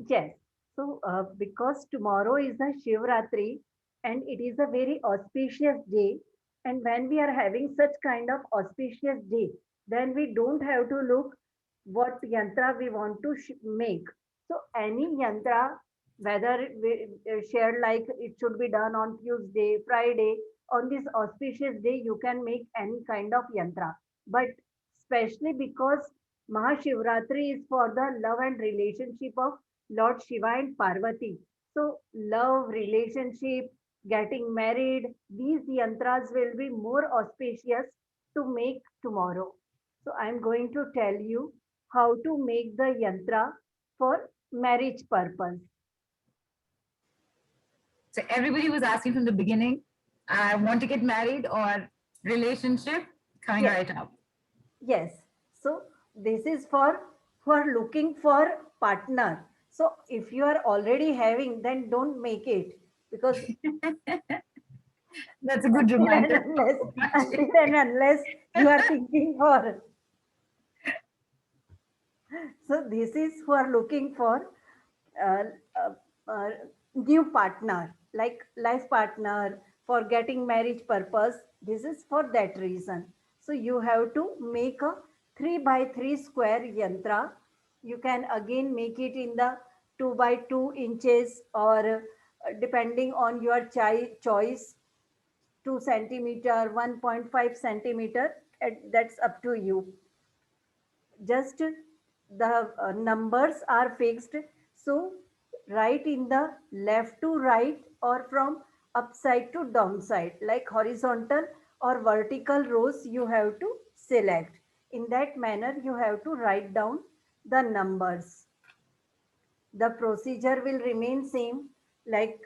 Yes. So, because tomorrow is the Shivratri and it is a very auspicious day, and when we are having such kind of auspicious day, then we don't have to look what yantra we want to make. So, any yantra, whether we shared like it should be done on Tuesday, Friday, on this auspicious day, you can make any kind of yantra. But especially because Mahashivratri is for the love and relationship of Lord Shiva and Parvati. So, love, relationship, getting married, these yantras will be more auspicious to make tomorrow. So, I am going to tell you how to make the yantra for marriage purpose. So everybody was asking from the beginning, I want to get married or relationship coming Yes, right up. yes. So, this is for who are looking for partner. So, if you are already having, then don't make it because That's a good until and reminder. unless until and unless you are thinking for. So this is who are looking for uh, uh, uh, new partner, like life partner for getting marriage purpose. This is for that reason. So you have to make a 3 by 3 square yantra. You can again make it in the 2 by 2 inches, or depending on your choice, 2 centimeter, 1.5 centimeter, that's up to you. Just the numbers are fixed. So write in the left to right or from upside to downside, like horizontal or vertical rows you have to select. In that manner you have to write down the numbers. The procedure will remain same, like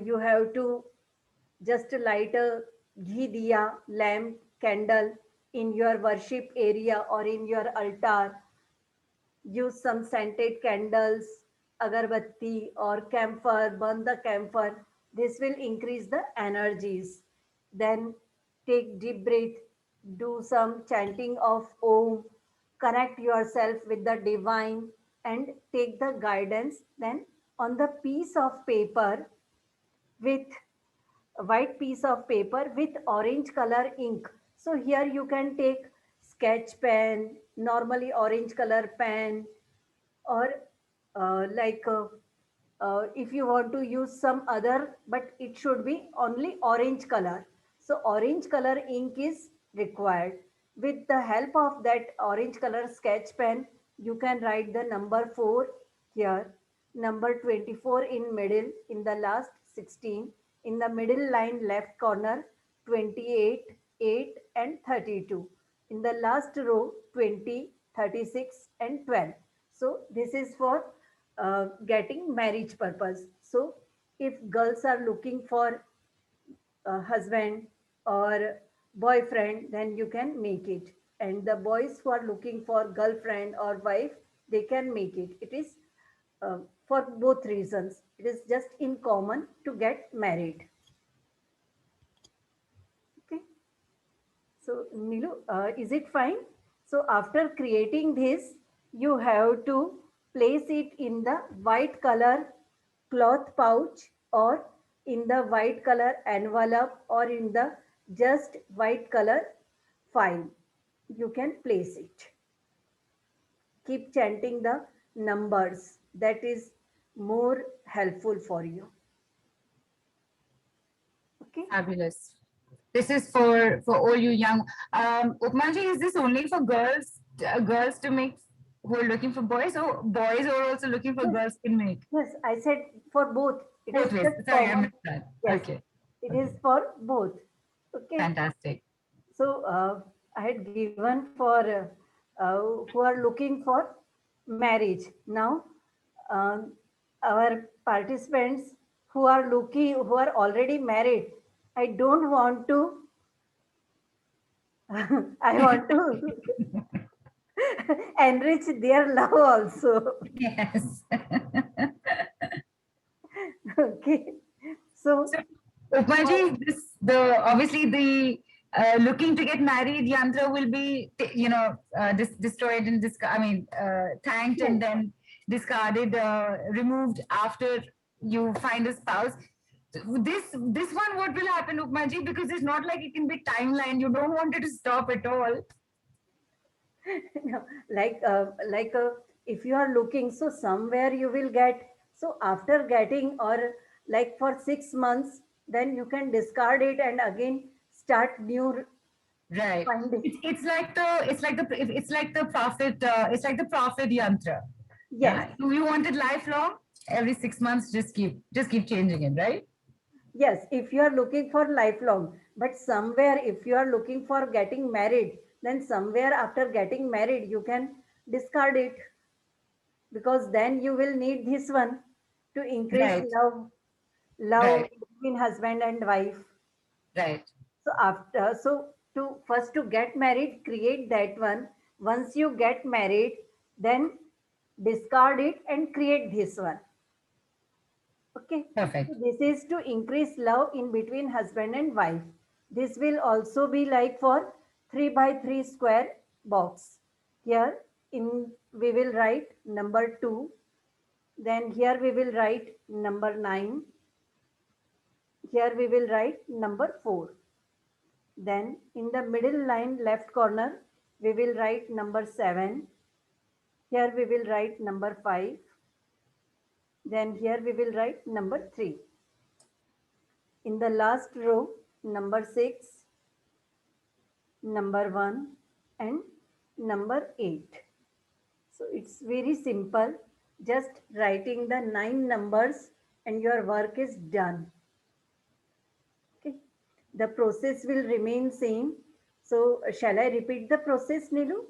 you have to just light a ghee diya, lamp, candle in your worship area or in your altar. Use some scented candles, agarbatti or camphor, burn the camphor. This will increase the energies. Then take deep breath, do some chanting of Om, connect yourself with the divine and take the guidance. Then on the piece of paper with a white piece of paper with orange color ink. So here you can take sketch pen, normally orange color pen, or if you want to use some other, but it should be only orange color. So orange color ink is required. With the help of that orange color sketch pen, you can write the number 4 here, number 24 in middle, in the last 16, in the middle line left corner 28, 8 and 32. In the last row 20, 36 and 12. So this is for getting marriage purpose. So if girls are looking for a husband or boyfriend, then you can make it. And the boys who are looking for girlfriend or wife, they can make it. It is for both reasons. It is just in common to get married. Okay. So, Nilu, is it fine? So, after creating this, you have to place it in the white color cloth pouch, or in the white color envelope, or in the just white color file. You can place it. Keep chanting the numbers. That is more helpful for you. Okay. Fabulous. This is for all you young. Upmaji, is this only for girls to make who are looking for boys, or boys who are also looking for Yes, girls can make? yes, I said for both. It is Both ways. just Sorry, I common. missed that. Yes, Okay. it Okay. is for both. Okay. Fantastic. So I had given for who are looking for marriage. Now, um, our participants who are looking, who are already married, I don't want to. I want to enrich their love also. Yes. Okay. So So, for Upmaji, this the obviously the looking to get married yantra will be destroyed and thanked, yes, and then discarded, removed after you find a spouse. This one, what will happen, Upmaji? Because it's not like it can be timeline. You don't want it to stop at all. No, if you are looking, so somewhere you will get, so after getting, or like for 6 months, then you can discard it and again start new Right. finding. It's like the prophet. It's like the prophet yantra. Yes, Yeah. You want it lifelong. Every 6 months, just keep changing it. Right. yes, if you are looking for lifelong, but somewhere if you are looking for getting married, then somewhere after getting married you can discard it, because then you will need this one to increase Right. love Right. between husband and wife. Right. So after, so to first to get married, create that one. Once you get married, then discard it and create this one. Okay. So Perfect. this is to increase love in between husband and wife. This will also be like for 3 by 3 square box. Here in we will write number 2. Then here we will write number 9. Here we will write number 4. Then in the middle line left corner, we will write number 7. Here we will write number 5. Then here we will write number 3. In the last row, number 6, number 1, and number 8. So it's very simple. Just writing the 9 numbers and your work is done. Okay. The process will remain same. So shall I repeat the process, Nilu?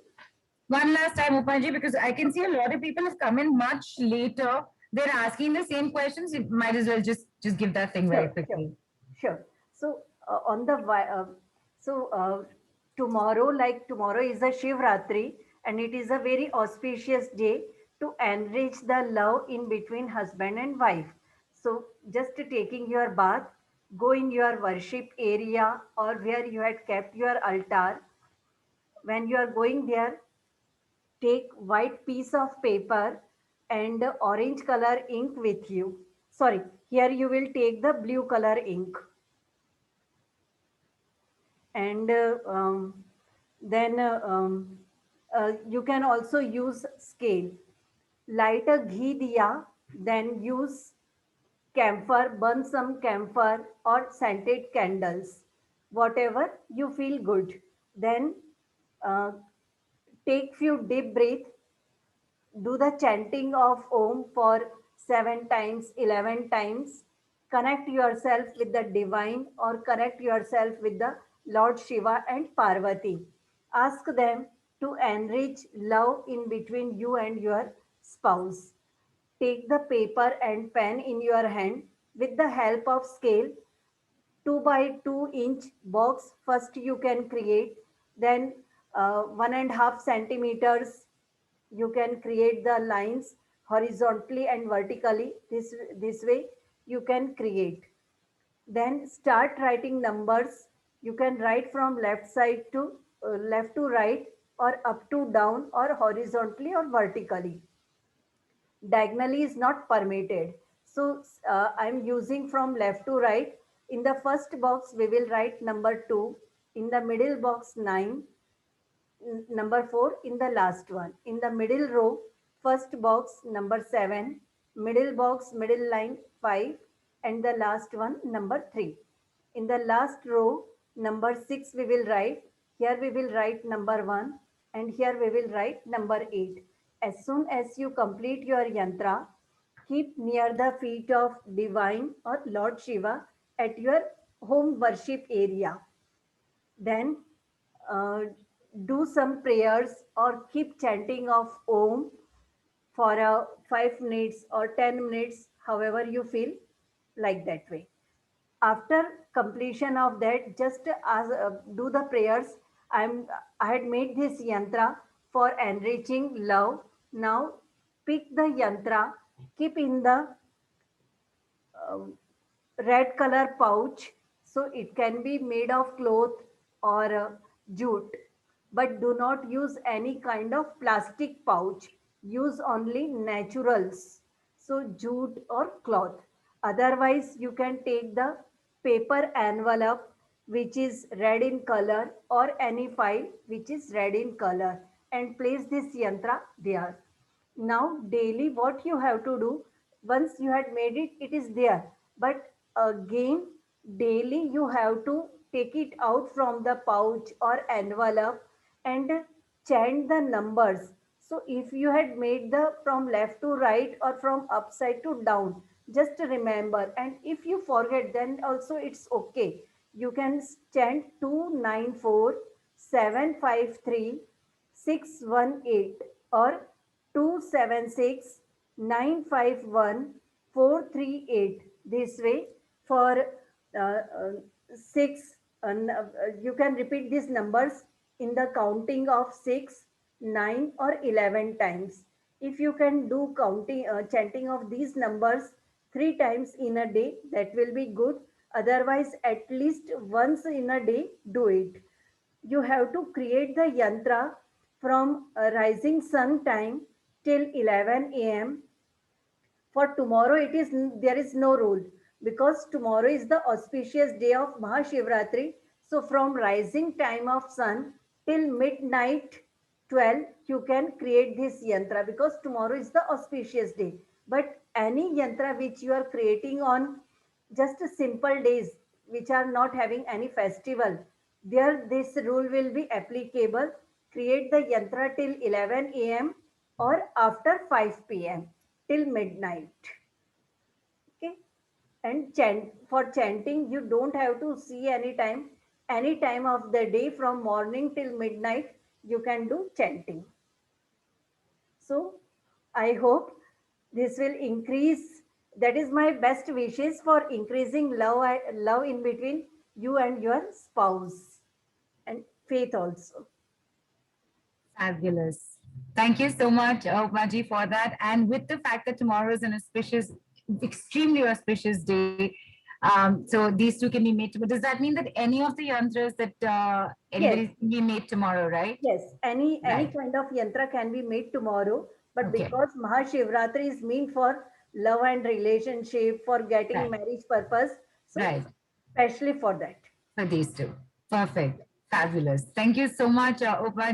One last time, Upanji, because I can see a lot of people have come in much later. They're asking the same questions. You might as well just give that thing very Sure, sure, quickly. sure. So on the so tomorrow, like tomorrow is a Shivratri, and it is a very auspicious day to enrich the love in between husband and wife. So just taking your bath, go in your worship area or where you had kept your altar. When you are going there, take white piece of paper and orange color ink with you. Sorry, here you will take the blue color ink, and then you can also use scale. Light a ghee diya, then use camphor, burn some camphor or scented candles, whatever you feel good. Then uh, take few deep breath, do the chanting of Om for 7 times, 11 times. Connect yourself with the divine or connect yourself with the Lord Shiva and Parvati. Ask them to enrich love in between you and your spouse. Take the paper and pen in your hand with the help of scale. 2 by 2 inch box first you can create, then 1.5 centimeters you can create the lines horizontally and vertically. This way you can create. Then start writing numbers. You can write from left to right, or up to down, or horizontally or vertically. Diagonally is not permitted. So I'm using from left to right. In the first box, we will write number 2. In the middle box, 9. Number 4 in the last one. In the middle row, first box, number 7. Middle box, middle line, 5. And the last one, number 3. In the last row, number 6 we will write. Here we will write number 1, and here we will write number 8. As soon as you complete your yantra, keep near the feet of divine or Lord Shiva at your home worship area. Then uh, do some prayers or keep chanting of Om for 5 minutes or 10 minutes, however you feel, like that way. After completion of that, just do the prayers. I had made this yantra for enriching love. Now pick the yantra, keep in the um, red color pouch. So it can be made of cloth or jute, but do not use any kind of plastic pouch. use only naturals, so jute or cloth. Otherwise, you can take the paper envelope which is red in color or any file which is red in color and place this yantra there. Now daily what you have to do, once you had made it, it is there, but again daily you have to take it out from the pouch or envelope and chant the numbers. So if you had made the from left to right or from upside to down, just remember, and if you forget then also it's okay. You can chant 294 753 618 or 276 951 438. This way, for six, you can repeat these numbers in the counting of 6, 9, or 11 times. If you can do counting, chanting of these numbers 3 times in a day, that will be good. Otherwise, at least once in a day, do it. You have to create the yantra from rising sun time till 11 a.m. For tomorrow, it is there is no rule because tomorrow is the auspicious day of Mahashivratri. So from rising time of sun till midnight 12, you can create this yantra because tomorrow is the auspicious day. But any yantra which you are creating on just simple days which are not having any festival, there this rule will be applicable. Create the yantra till 11 a.m. or after 5 p.m. till midnight. Okay, and chant, for chanting you don't have to see any time of the day from morning till midnight you can do chanting. So I hope this will increase. That is my best wishes for increasing love in between you and your spouse, and faith also. Fabulous. Thank you so much, Upmaji, for that. And with the fact that tomorrow is an auspicious, extremely auspicious day, so these two can be made. Does that mean that any of the yantras that Yes. anybody can be made tomorrow, right? Yes, any Right. kind of yantra can be made tomorrow, but Okay. because Mahashivratri is meant for love and relationship, for getting Right. marriage purpose, so Right. especially for that. For these two. Perfect. Fabulous. Thank you so much, Upmaji.